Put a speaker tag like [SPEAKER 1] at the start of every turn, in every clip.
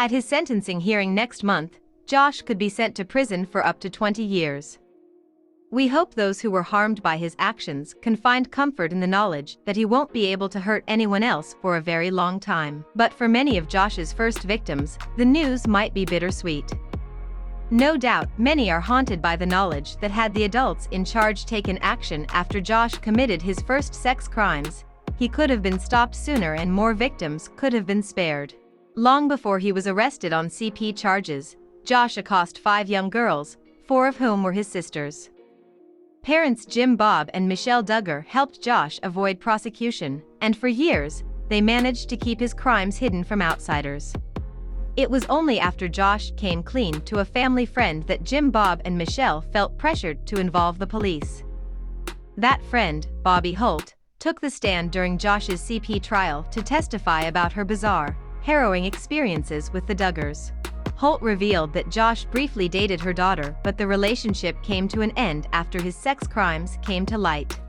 [SPEAKER 1] At his sentencing hearing next month, Josh could be sent to prison for up to 20 years. We hope those who were harmed by his actions can find comfort in the knowledge that he won't be able to hurt anyone else for a very long time. But for many of Josh's first victims, the news might be bittersweet. No doubt, many are haunted by the knowledge that had the adults in charge taken action after Josh committed his first sex crimes, he could have been stopped sooner and more victims could have been spared. Long before he was arrested on CP charges, Josh accosted 5 young girls, 4 of whom were his sisters. Parents Jim Bob and Michelle Duggar helped Josh avoid prosecution, and for years, they managed to keep his crimes hidden from outsiders. It was only after Josh came clean to a family friend that Jim Bob and Michelle felt pressured to involve the police. That friend, Bobby Holt, took the stand during Josh's CP trial to testify about her bizarre, harrowing experiences with the Duggars. Holt revealed that Josh briefly dated her daughter, but the relationship came to an end after his sex crimes came to light.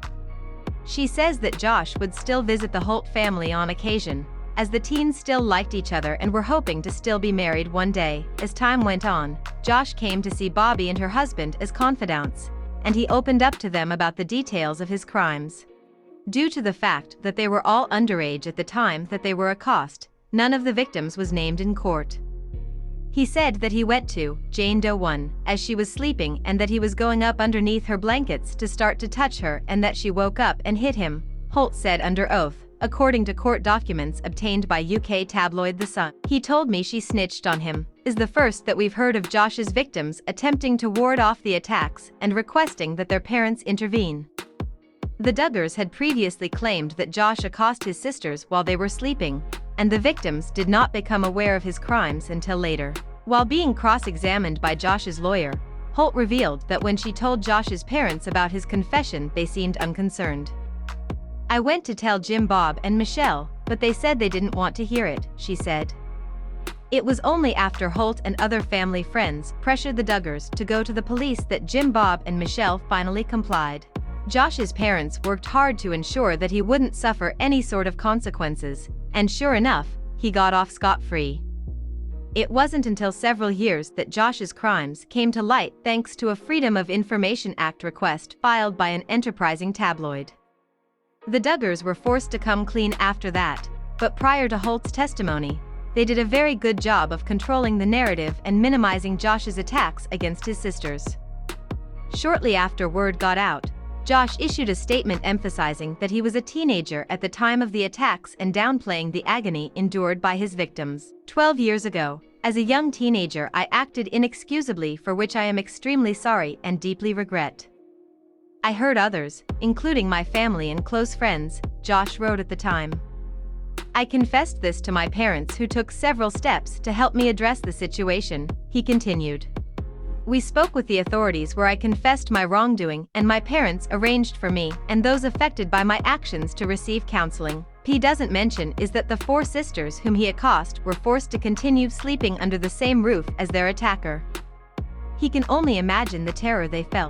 [SPEAKER 1] She says that Josh would still visit the Holt family on occasion, as the teens still liked each other and were hoping to still be married one day. As time went on, Josh came to see Bobby and her husband as confidants, and he opened up to them about the details of his crimes. Due to the fact that they were all underage at the time that they were accosted, none of the victims was named in court. He said that he went to Jane Doe 1 as she was sleeping and that he was going up underneath her blankets to start to touch her and that she woke up and hit him, Holt said under oath, according to court documents obtained by UK tabloid The Sun. He told me she snitched on him, is the first that we've heard of Josh's victims attempting to ward off the attacks and requesting that their parents intervene. The Duggars had previously claimed that Josh accosted his sisters while they were sleeping, and the victims did not become aware of his crimes until later. While being cross-examined by Josh's lawyer, Holt revealed that when she told Josh's parents about his confession, they seemed unconcerned. I went to tell Jim Bob and Michelle, but they said they didn't want to hear it, she said. It was only after Holt and other family friends pressured the Duggars to go to the police that Jim Bob and Michelle finally complied. Josh's parents worked hard to ensure that he wouldn't suffer any sort of consequences, and sure enough, he got off scot-free. It wasn't until several years that Josh's crimes came to light thanks to a Freedom of Information Act request filed by an enterprising tabloid. The Duggars were forced to come clean after that, but prior to Holt's testimony, they did a very good job of controlling the narrative and minimizing Josh's attacks against his sisters. Shortly after word got out, Josh issued a statement emphasizing that he was a teenager at the time of the attacks and downplaying the agony endured by his victims. 12 years ago, as a young teenager, I acted inexcusably, for which I am extremely sorry and deeply regret. I hurt others, including my family and close friends, Josh wrote at the time. I confessed this to my parents, who took several steps to help me address the situation, he continued. We spoke with the authorities where I confessed my wrongdoing, and my parents arranged for me and those affected by my actions to receive counseling. P doesn't mention is that the 4 sisters whom he accosted were forced to continue sleeping under the same roof as their attacker. He can only imagine the terror they felt.